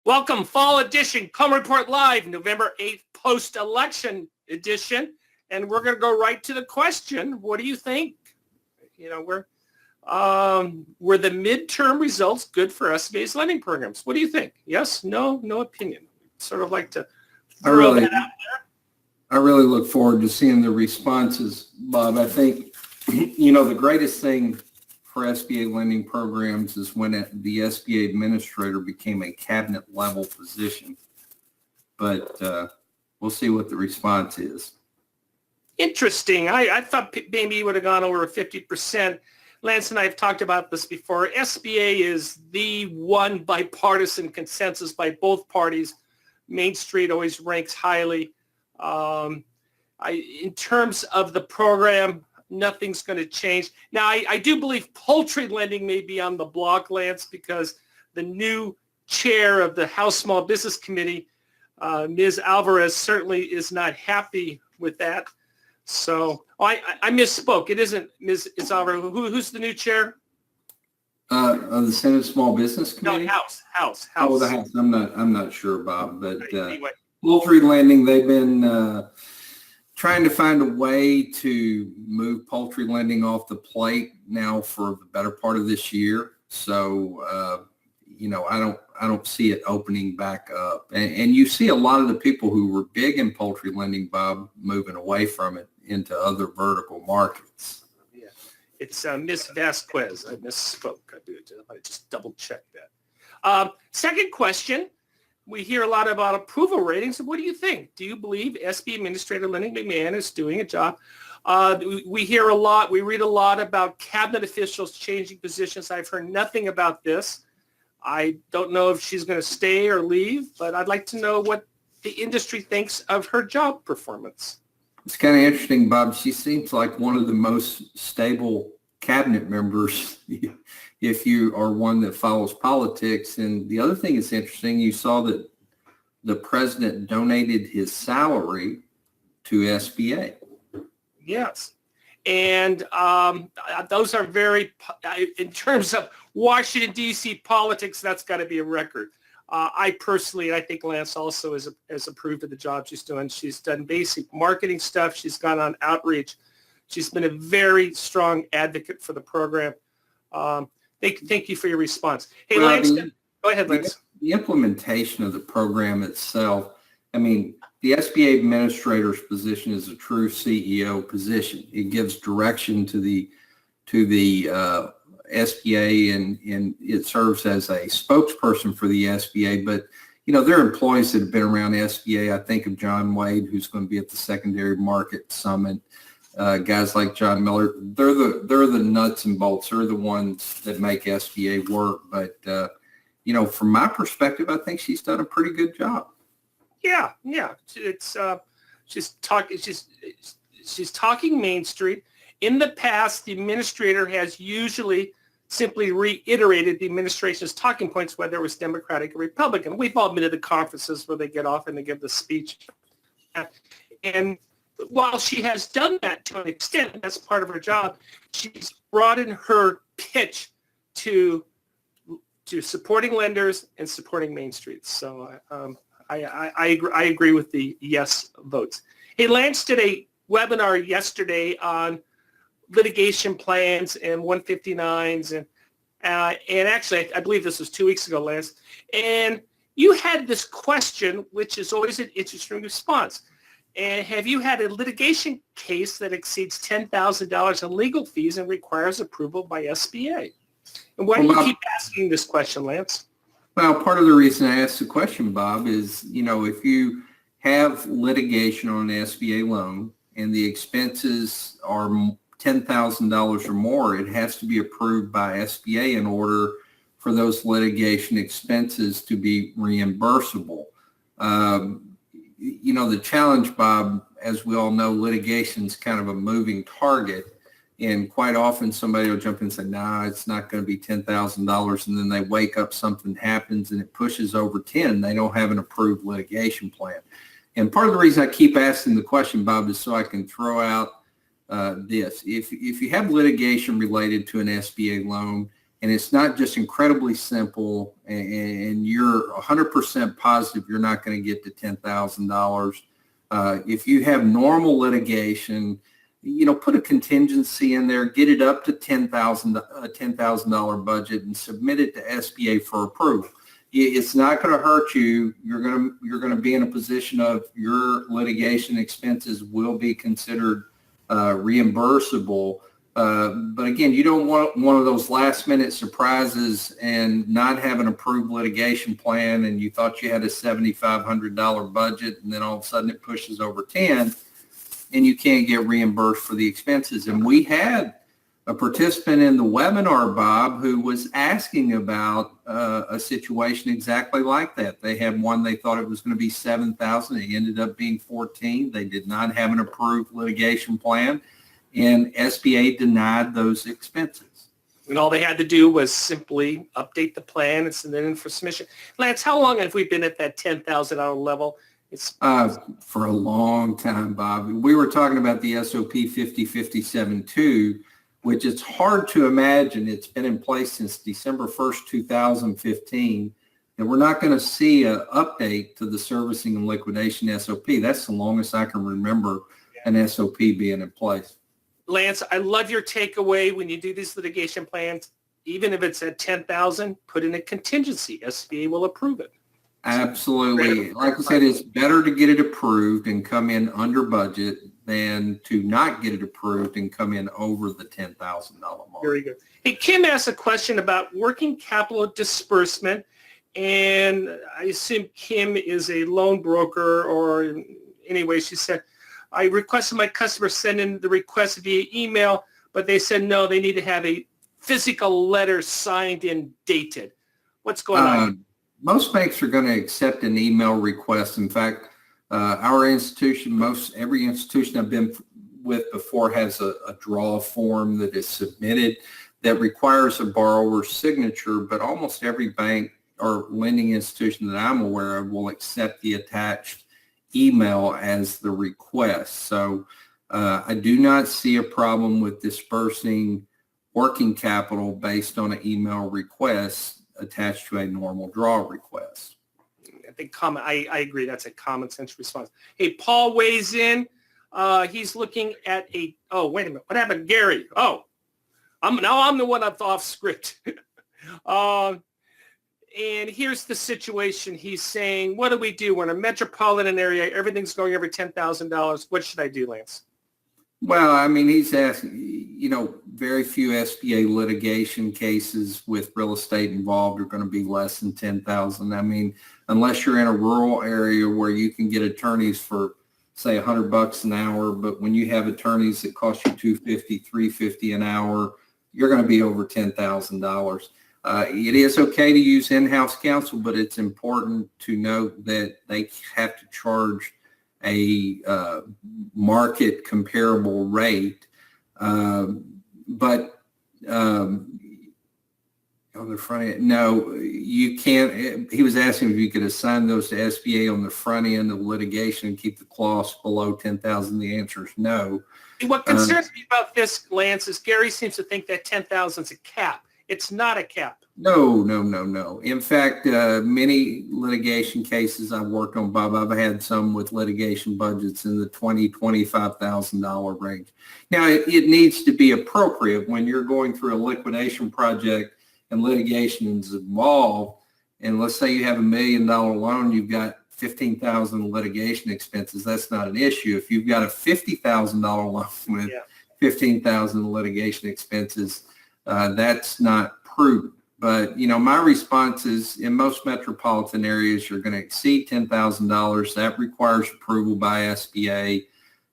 Welcome, Fall Edition, Coleman Report Live, November 8th, post-election edition. And we're going to go right to the question. What do you think? Were the midterm results good for SBA's lending programs? What do you think? Yes, no opinion. Sort of like to throw that out there. I really look forward to seeing the responses, Bob. I think, the greatest thing for SBA lending programs is when the SBA administrator became a cabinet level position. But we'll see what the response is. Interesting. I thought maybe it would have gone over 50%. Lance and I have talked about this before. SBA is the one bipartisan consensus by both parties. Main Street always ranks highly. In terms of the program, nothing's going to change. Now, I do believe poultry lending may be on the block, Lance, because the new chair of the House Small Business Committee, Ms. Alvarez, certainly is not happy with that. So I misspoke. It isn't Ms. Alvarez. Who's the new chair? Of the Senate Small Business Committee? No, House. Oh, the House. I'm not sure, Bob. But anyway. Poultry lending, they've been trying to find a way to move poultry lending off the plate now for the better part of this year. So, I don't see it opening back up. And you see a lot of the people who were big in poultry lending, Bob, moving away from it into other vertical markets. Yeah, it's Ms. Vasquez. I misspoke. I just double checked that. Second question. We hear a lot about approval ratings. What do you think? Do you believe SB Administrator Lenny McMahon is doing a job? We hear a lot. We read a lot about cabinet officials changing positions. I've heard nothing about this. I don't know if she's going to stay or leave, but I'd like to know what the industry thinks of her job performance. It's kind of interesting, Bob. She seems like one of the most stable cabinet members if you are one that follows politics. And the other thing that's interesting, you saw that the president donated his salary to SBA. Yes. And those are very, in terms of Washington, D.C. politics, that's got to be a record. I personally, I think Lance also has approved of the job she's doing. She's done basic marketing stuff. She's gone on outreach. She's been a very strong advocate for the program. Thank you for your response. Hey, Lance, go ahead, Lance. The implementation of the program itself, the SBA administrator's position is a true CEO position. It gives direction to the SBA and it serves as a spokesperson for the SBA. But, there are employees that have been around SBA. I think of John Wade, who's going to be at the Secondary Market Summit. Guys like John Miller, they're the nuts and bolts. They're the ones that make SBA work. But, from my perspective, I think she's done a pretty good job. Yeah. It's she's talking Main Street. In the past, the administrator has usually simply reiterated the administration's talking points, whether it was Democratic or Republican. We've all been to the conferences where they get off and they give the speech. And while she has done that to an extent, that's part of her job, she's broadened her pitch to supporting lenders and supporting Main Street. So I agree with the yes votes. Hey, Lance did a webinar yesterday on litigation plans and 159s, and actually I believe this was 2 weeks ago, Lance. And you had this question, which is always an interesting response. And have you had a litigation case that exceeds $10,000 in legal fees and requires approval by SBA? And why do you keep asking this question, Lance? Well, part of the reason I asked the question, Bob, is, if you have litigation on an SBA loan and the expenses are $10,000 or more, it has to be approved by SBA in order for those litigation expenses to be reimbursable. The challenge, Bob, as we all know, litigation is kind of a moving target. And quite often somebody will jump in and say, nah, it's not going to be $10,000. And then they wake up, something happens, and it pushes over 10. They don't have an approved litigation plan. And part of the reason I keep asking the question, Bob, is so I can throw out this. If you have litigation related to an SBA loan and it's not just incredibly simple, and you're 100% positive you're not going to get to $10,000. If you have normal litigation, put a contingency in there, get it up to $10,000 budget, and submit it to SBA for approval. It's not going to hurt you. You're going to be in a position of your litigation expenses will be considered reimbursable. But again, you don't want one of those last minute surprises and not have an approved litigation plan, and you thought you had a $7,500 budget, and then all of a sudden it pushes over 10, and you can't get reimbursed for the expenses. And we had a participant in the webinar, Bob, who was asking about a situation exactly like that. They had one, they thought it was going to be $7,000. It ended up being $14,000. They did not have an approved litigation plan, and SBA denied those expenses. And all they had to do was simply update the plan and send it in for submission. Lance, how long have we been at that $10,000 level? It's for a long time, Bob. We were talking about the SOP 5057-2, which it's hard to imagine. It's been in place since December 1st, 2015, and we're not going to see an update to the servicing and liquidation SOP. That's the longest I can remember an SOP being in place. Lance, I love your takeaway when you do these litigation plans. Even if it's at $10,000, put in a contingency. SBA will approve it. Absolutely. Like I said, it's better to get it approved and come in under budget than to not get it approved and come in over the $10,000 mark. Very good. Hey, Kim asked a question about working capital disbursement, and I assume Kim is a loan broker, or anyway, she said, I requested my customer send in the request via email, but they said no, they need to have a physical letter signed and dated. What's going on? Most banks are going to accept an email request. In fact, our institution, every institution I've been with before has a draw form that is submitted that requires a borrower's signature, but almost every bank or lending institution that I'm aware of will accept the attached email as the request. So I do not see a problem with dispersing working capital based on an email request attached to a normal draw request. I think I agree. That's a common sense response. Hey, Paul weighs in. He's looking at wait a minute. What happened, Gary? Oh, I'm the one that's off script. And here's the situation. He's saying, what do we do? We're in a metropolitan area. Everything's going over $10,000. What should I do, Lance? Well, I mean, he's asking, very few SBA litigation cases with real estate involved are going to be less than $10,000. I mean, unless you're in a rural area where you can get attorneys for, say, $100 an hour, but when you have attorneys that cost you $250, $350 an hour, you're going to be over $10,000. It is okay to use in-house counsel, but it's important to note that they have to charge a market comparable rate. But on the front end, no, you can't. He was asking if you could assign those to SBA on the front end of litigation and keep the costs below $10,000. The answer is no. What concerns me about this, Lance, is Gary seems to think that $10,000 is a cap. It's not a cap. No. In fact, many litigation cases I've worked on, Bob, I've had some with litigation budgets in the $20,000, $25,000 range. Now, it needs to be appropriate when you're going through a liquidation project and litigation is involved. And let's say you have $1 million loan, you've got $15,000 litigation expenses. That's not an issue. If you've got a $50,000 loan with $15,000 litigation expenses, that's not prudent. But, my response is in most metropolitan areas, you're going to exceed $10,000. That requires approval by SBA.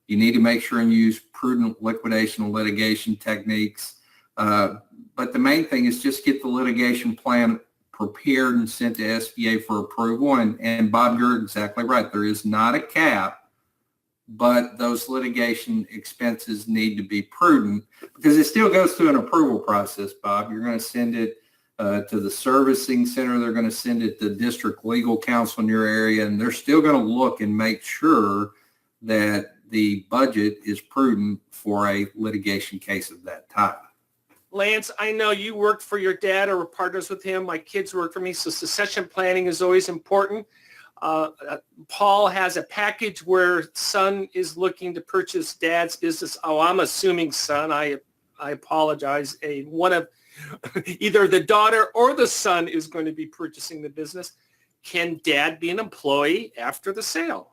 You need to make sure and use prudent liquidation and litigation techniques. But the main thing is just get the litigation plan prepared and sent to SBA for approval. And Bob, you're exactly right. There is not a cap, but those litigation expenses need to be prudent because it still goes through an approval process, Bob. You're going to send it to the servicing center. They're going to send it to district legal counsel in your area, and they're still going to look and make sure that the budget is prudent for a litigation case of that type. Lance, I know you work for your dad or were partners with him. My kids work for me, so succession planning is always important. Paul has a package where son is looking to purchase dad's business. Oh, I'm assuming son. I apologize. One of either the daughter or the son is going to be purchasing the business. Can dad be an employee after the sale?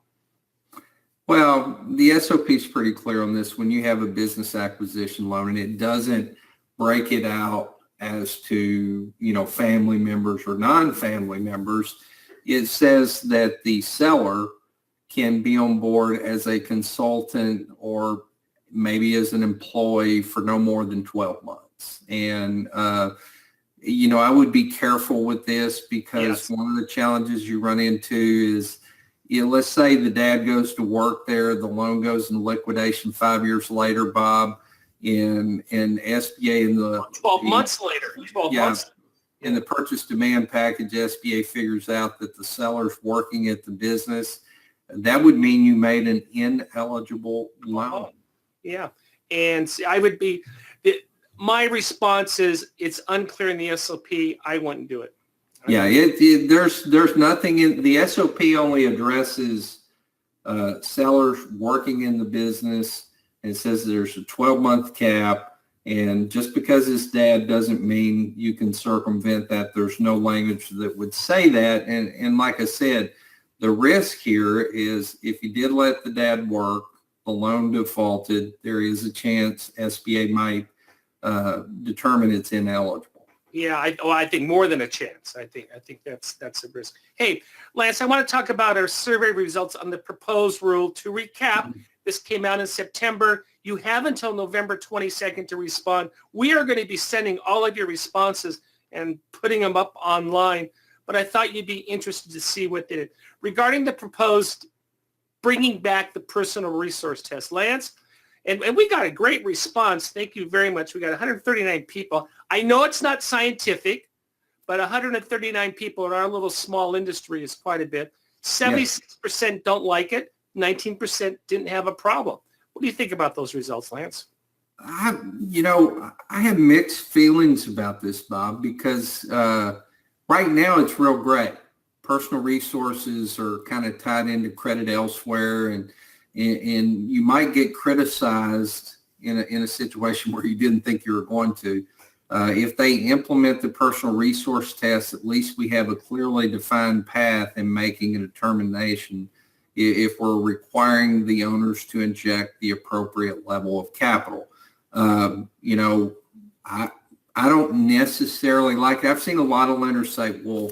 Well, the SOP is pretty clear on this. When you have a business acquisition loan and it doesn't break it out as to, family members or non-family members, it says that the seller can be on board as a consultant or maybe as an employee for no more than 12 months. And, I would be careful with this because one of the challenges you run into is, let's say the dad goes to work there, the loan goes in liquidation 5 years later, Bob, in SBA in the 12 months later, 12 months. In the purchase demand package, SBA figures out that the seller's working at the business. That would mean you made an ineligible loan. Yeah. And my response is it's unclear in the SOP. I wouldn't do it. Yeah, there's nothing in the SOP only addresses sellers working in the business. And it says there's a 12-month cap. And just because his dad doesn't mean you can circumvent that. There's no language that would say that. And like I said, the risk here is if you did let the dad work, the loan defaulted, there is a chance SBA might determine it's ineligible. Yeah, I think more than a chance. I think that's a risk. Hey, Lance, I want to talk about our survey results on the proposed rule. To recap, this came out in September. You have until November 22nd to respond. We are going to be sending all of your responses and putting them up online, but I thought you'd be interested to see what they did. Regarding the proposed bringing back the personal resource test, Lance, and we got a great response. Thank you very much. We got 139 people. I know it's not scientific, but 139 people in our little small industry is quite a bit. 76% don't like it. 19% didn't have a problem. What do you think about those results, Lance? I have mixed feelings about this, Bob, because right now it's real gray. Personal resources are kind of tied into credit elsewhere, and you might get criticized in a situation where you didn't think you were going to. If they implement the personal resource test, at least we have a clearly defined path in making a determination if we're requiring the owners to inject the appropriate level of capital. I don't necessarily like it. I've seen a lot of lenders say, well,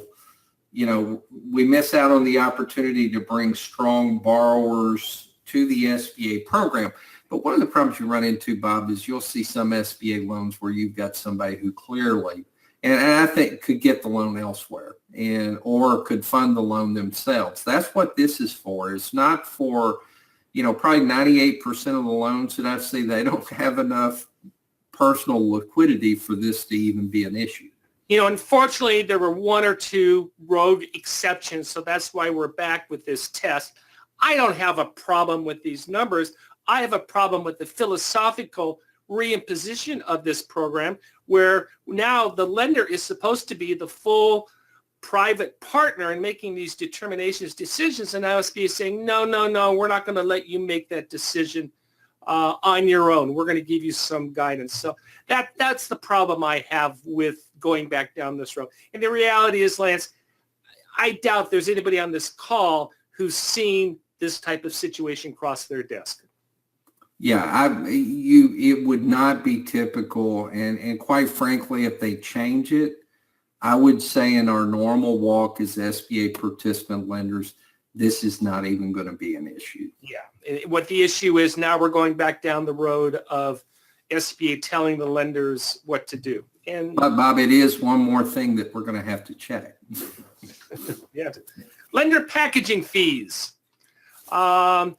we miss out on the opportunity to bring strong borrowers to the SBA program. But one of the problems you run into, Bob, is you'll see some SBA loans where you've got somebody who clearly, and I think could get the loan elsewhere or could fund the loan themselves. That's what this is for. It's not for, probably 98% of the loans that I see, they don't have enough personal liquidity for this to even be an issue. Unfortunately, there were one or two rogue exceptions, so that's why we're back with this test. I don't have a problem with these numbers. I have a problem with the philosophical reimposition of this program, where now the lender is supposed to be the full private partner in making these decisions, and ISB is saying, no, we're not going to let you make that decision on your own. We're going to give you some guidance. So that's the problem I have with going back down this road. And the reality is, Lance, I doubt there's anybody on this call who's seen this type of situation cross their desk. Yeah, it would not be typical. And quite frankly, if they change it, I would say in our normal walk as SBA participant lenders, this is not even going to be an issue. Yeah. What the issue is now, we're going back down the road of SBA telling the lenders what to do. And Bob, it is one more thing that we're going to have to check. Yeah. Lender packaging fees. And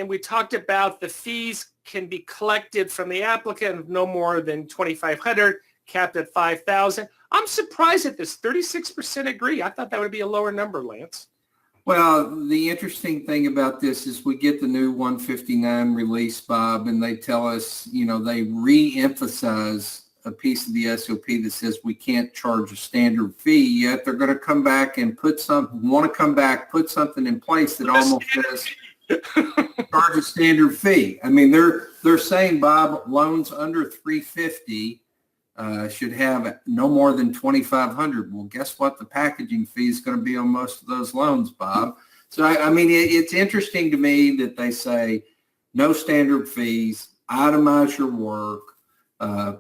we talked about the fees can be collected from the applicant of no more than $2,500, capped at $5,000. I'm surprised at this. 36% agree. I thought that would be a lower number, Lance. Well, the interesting thing about this is we get the new 159 release, Bob, and they tell us, they re-emphasize a piece of the SOP that says we can't charge a standard fee, yet they're going to come back and put something in place that almost says charge a standard fee. I mean, they're saying, Bob, loans under 350 should have no more than 2,500. Well, guess what? The packaging fee is going to be on most of those loans, Bob. So, I mean, it's interesting to me that they say no standard fees, itemize your work,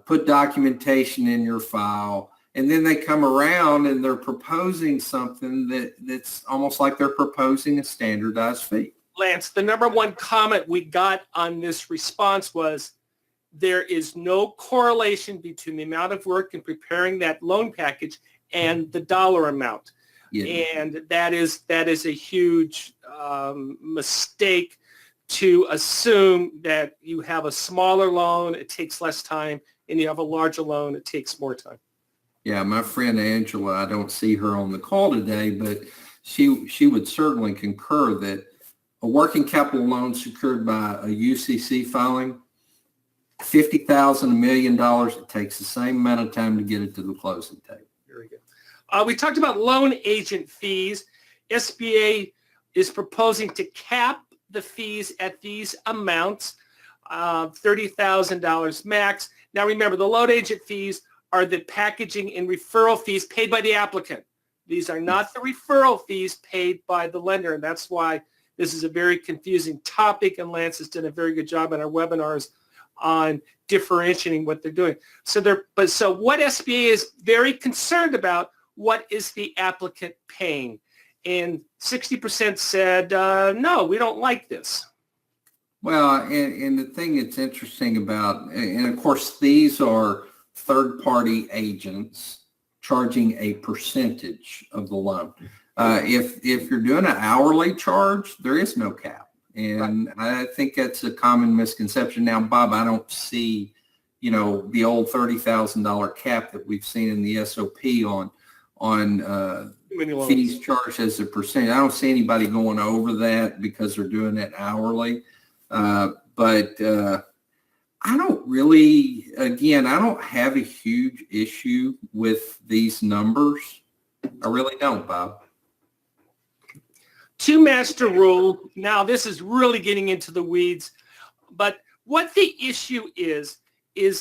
put documentation in your file, and then they come around and they're proposing something that's almost like they're proposing a standardized fee. Lance, the number one comment we got on this response was there is no correlation between the amount of work in preparing that loan package and the dollar amount. Yeah. And that is a huge mistake to assume that you have a smaller loan, it takes less time, and you have a larger loan, it takes more time. Yeah, my friend Angela, I don't see her on the call today, but she would certainly concur that a working capital loan secured by a UCC filing, $50,000, $1 million, it takes the same amount of time to get it to the closing table. Very good. We talked about loan agent fees. SBA is proposing to cap the fees at these amounts, $30,000 max. Now remember, the loan agent fees are the packaging and referral fees paid by the applicant. These are not the referral fees paid by the lender, and that's why this is a very confusing topic, and Lance has done a very good job in our webinars on differentiating what they're doing. So what SBA is very concerned about, what is the applicant paying? And 60% said, no, we don't like this. Well, and the thing that's interesting about, and of course, these are third-party agents charging a percentage of the loan. If you're doing an hourly charge, there is no cap. And right. I think that's a common misconception. Now, Bob, I don't see, the old $30,000 cap that we've seen in the SOP on fees charged as a percentage. I don't see anybody going over that because they're doing it hourly. But I don't really, again, I don't have a huge issue with these numbers. I really don't, Bob. Two master rule. Now, this is really getting into the weeds, but what the issue is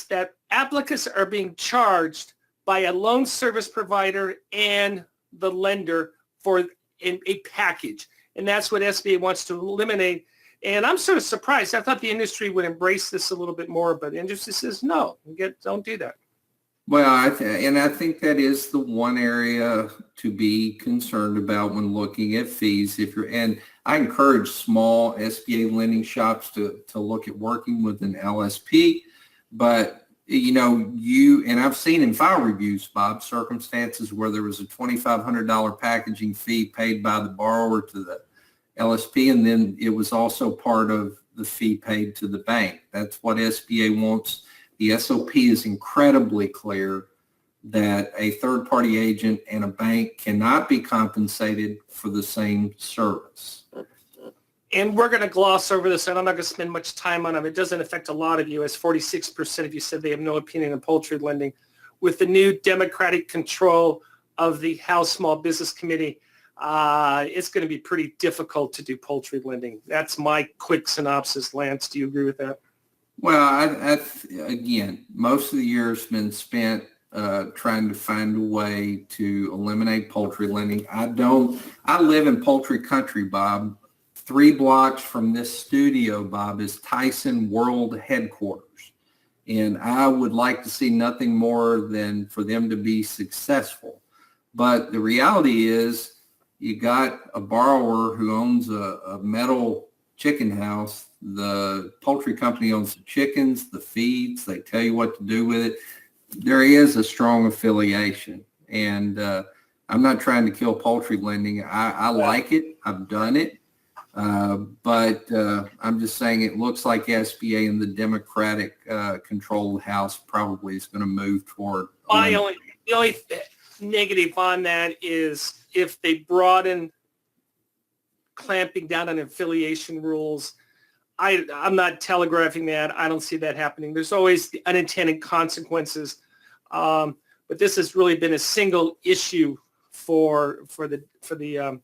that applicants are being charged by a loan service provider and the lender for a package. And that's what SBA wants to eliminate. And I'm sort of surprised. I thought the industry would embrace this a little bit more, but the industry says, no, don't do that. Well, I think that is the one area to be concerned about when looking at fees. And I encourage small SBA lending shops to look at working with an LSP. But, and I've seen in file reviews, Bob, circumstances where there was a $2,500 packaging fee paid by the borrower to the LSP, and then it was also part of the fee paid to the bank. That's what SBA wants. The SOP is incredibly clear that a third-party agent and a bank cannot be compensated for the same service. And we're going to gloss over this, and I'm not going to spend much time on it. It doesn't affect a lot of you, as 46% of you said they have no opinion on poultry lending. With the new Democratic control of the House Small Business Committee, it's going to be pretty difficult to do poultry lending. That's my quick synopsis. Lance, do you agree with that? Well, again, most of the year has been spent trying to find a way to eliminate poultry lending. I live in poultry country, Bob. 3 blocks from this studio, Bob, is Tyson World Headquarters. And I would like to see nothing more than for them to be successful. But the reality is you got a borrower who owns a metal chicken house. The poultry company owns the chickens, the feeds. They tell you what to do with it. There is a strong affiliation. And I'm not trying to kill poultry lending. I like it. I've done it. But I'm just saying it looks like SBA and the Democratic controlled House probably is going to move toward. The only negative on that is if they broaden clamping down on affiliation rules. I'm not telegraphing that. I don't see that happening. There's always the unintended consequences But this has really been a single issue for the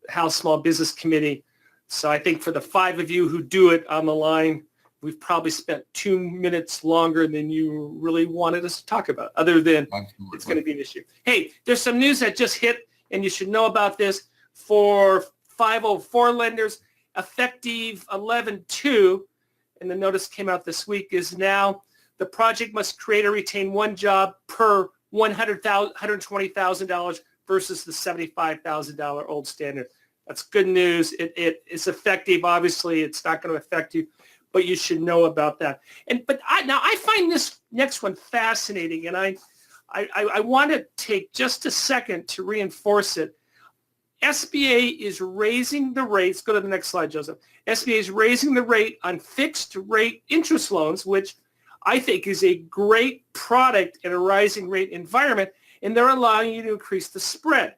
House Small Business Committee. So I think for the 5 of you who do it on the line, we've probably spent 2 minutes longer than you really wanted us to talk about, other than Absolutely. it's going to be an issue. Hey, there's some news that just hit, and you should know about this. For 504 lenders, effective 11/2, and the notice came out this week, is now the project must create or retain 1 job per $120,000 versus the $75,000 old standard. That's good news. It's effective. Obviously, it's not going to affect you, but you should know about that. But I find this next one fascinating, and I want to take just a second to reinforce it. SBA is raising the rates. Go to the next slide, Joseph. SBA is raising the rate on fixed rate interest loans, which I think is a great product in a rising rate environment, and they're allowing you to increase the spread.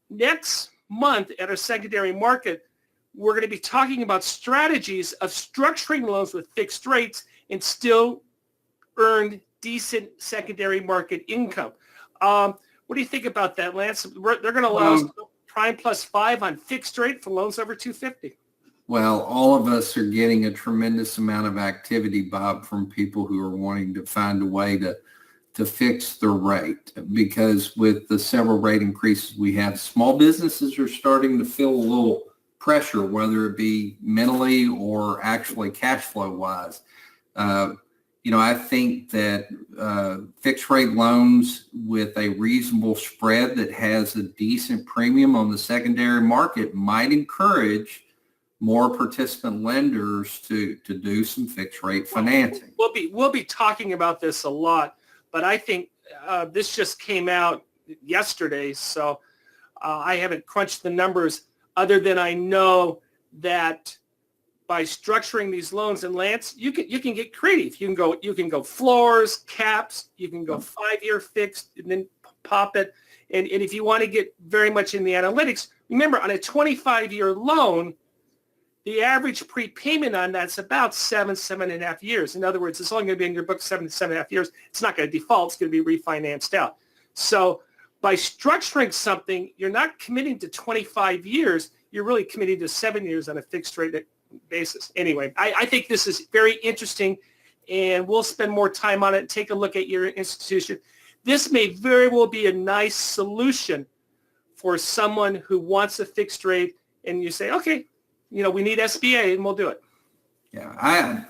Next month at our secondary market, we're going to be talking about strategies of structuring loans with fixed rates and still earn decent secondary market income. What do you think about that, Lance? They're going to allow us prime plus 5 on fixed rate for loans over 250. Well, all of us are getting a tremendous amount of activity, Bob, from people who are wanting to find a way to fix their rate, because with the several rate increases we have, small businesses are starting to feel a little pressure, whether it be mentally or actually cash flow wise. I think that fixed rate loans with a reasonable spread that has a decent premium on the secondary market might encourage more participant lenders to do some fixed rate financing. We'll be talking about this a lot, but I think this just came out yesterday, so I haven't crunched the numbers, other than I know that by structuring these loans, and Lance, you can get creative. You can go floors, caps, you can go 5-year fixed and then pop it. And if you want to get very much in the analytics, remember on a 25-year loan, the average prepayment on that's about 7.5 years. In other words, it's only going to be in your book 7.5 years. It's not going to default. It's going to be refinanced out. So by structuring something, you're not committing to 25 years. You're really committing to 7 years on a fixed rate basis. Anyway, I think this is very interesting, and we'll spend more time on it. Take a look at your institution. This may very well be a nice solution for someone who wants a fixed rate, and you say, okay, we need SBA, and we'll do it. Yeah,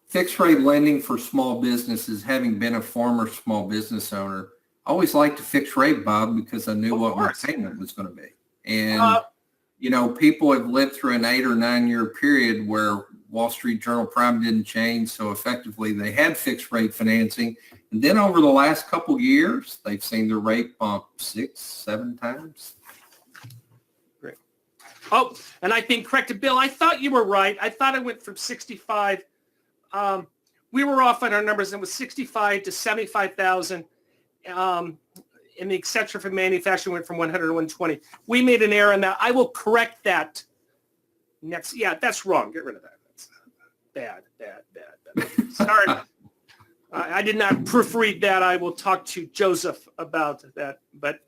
fixed rate lending for small businesses, having been a former small business owner, I always liked a fixed rate, Bob, because I knew what my payment was going to be. And people have lived through an 8 or 9 year period where Wall Street Journal Prime didn't change. So effectively they had fixed rate financing. And then over the last couple of years, they've seen the rate bump 6-7 times. Great. Oh, and I've been corrected. Bill, I thought you were right. I thought it went from 65. We were off on our numbers, and it was 65 to 75,000. And the exception for manufacturing went from 100 to 120. We made an error in that. I will correct that next. Yeah, that's wrong. Get rid of that. That's bad. Sorry. I did not proofread that. I will talk to Joseph about that. But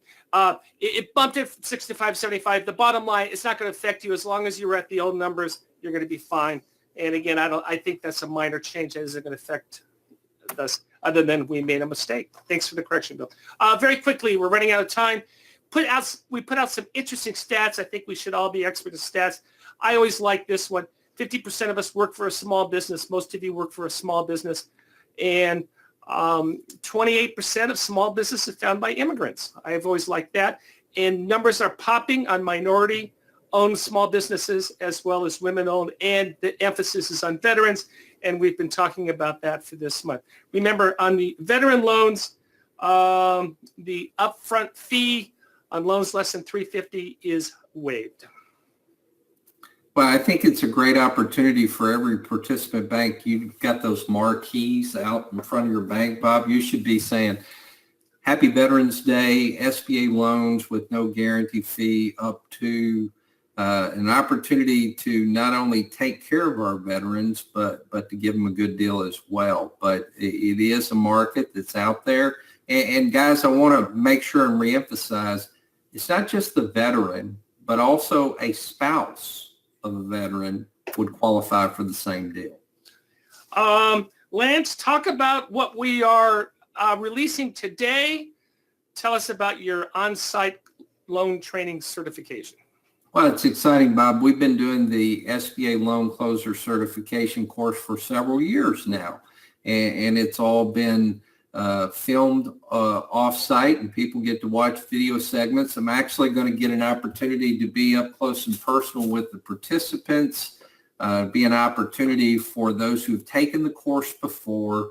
it bumped it from 65 to 75. The bottom line, it's not going to affect you. As long as you're at the old numbers, you're going to be fine. And again, I think that's a minor change that isn't going to affect us, other than we made a mistake. Thanks for the correction, Bill. Very quickly, we're running out of time. We put out some interesting stats. I think we should all be experts in stats. I always like this one. 50% of us work for a small business. Most of you work for a small business. And 28% of small business is found by immigrants. I've always liked that. And numbers are popping on minority-owned small businesses as well as women-owned, and the emphasis is on veterans. And we've been talking about that for this month. Remember, on the veteran loans, the upfront fee on loans less than $350 is waived. Well, I think it's a great opportunity for every participant bank. You've got those marquees out in front of your bank, Bob. You should be saying, Happy Veterans Day, SBA loans with no guarantee fee, up to an opportunity to not only take care of our veterans, but to give them a good deal as well. But it is a market that's out there. And guys, I want to make sure and reemphasize, it's not just the veteran, but also a spouse of a veteran would qualify for the same deal. Lance, talk about what we are releasing today. Tell us about your on-site loan training certification. Well, it's exciting, Bob. We've been doing the SBA loan closer certification course for several years now, and it's all been filmed off-site, and people get to watch video segments. I'm actually going to get an opportunity to be up close and personal with the participants, be an opportunity for those who've taken the course before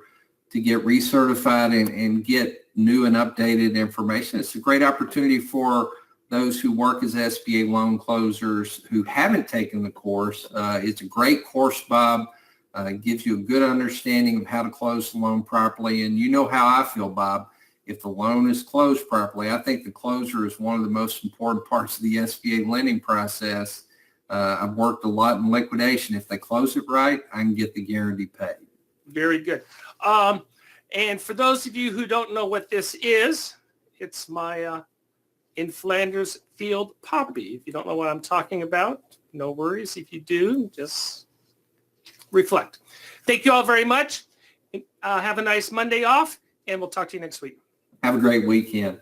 to get recertified and get new and updated information. It's a great opportunity for those who work as SBA loan closers who haven't taken the course. It's a great course, Bob. It gives you a good understanding of how to close the loan properly. And you know how I feel, Bob. If the loan is closed properly, I think the closer is one of the most important parts of the SBA lending process. I've worked a lot in liquidation. If they close it right, I can get the guarantee paid. Very good. And for those of you who don't know what this is, it's my in Flanders field poppy. If you don't know what I'm talking about, no worries. If you do, just reflect. Thank you all very much. Have a nice Monday off, and we'll talk to you next week. Have a great weekend.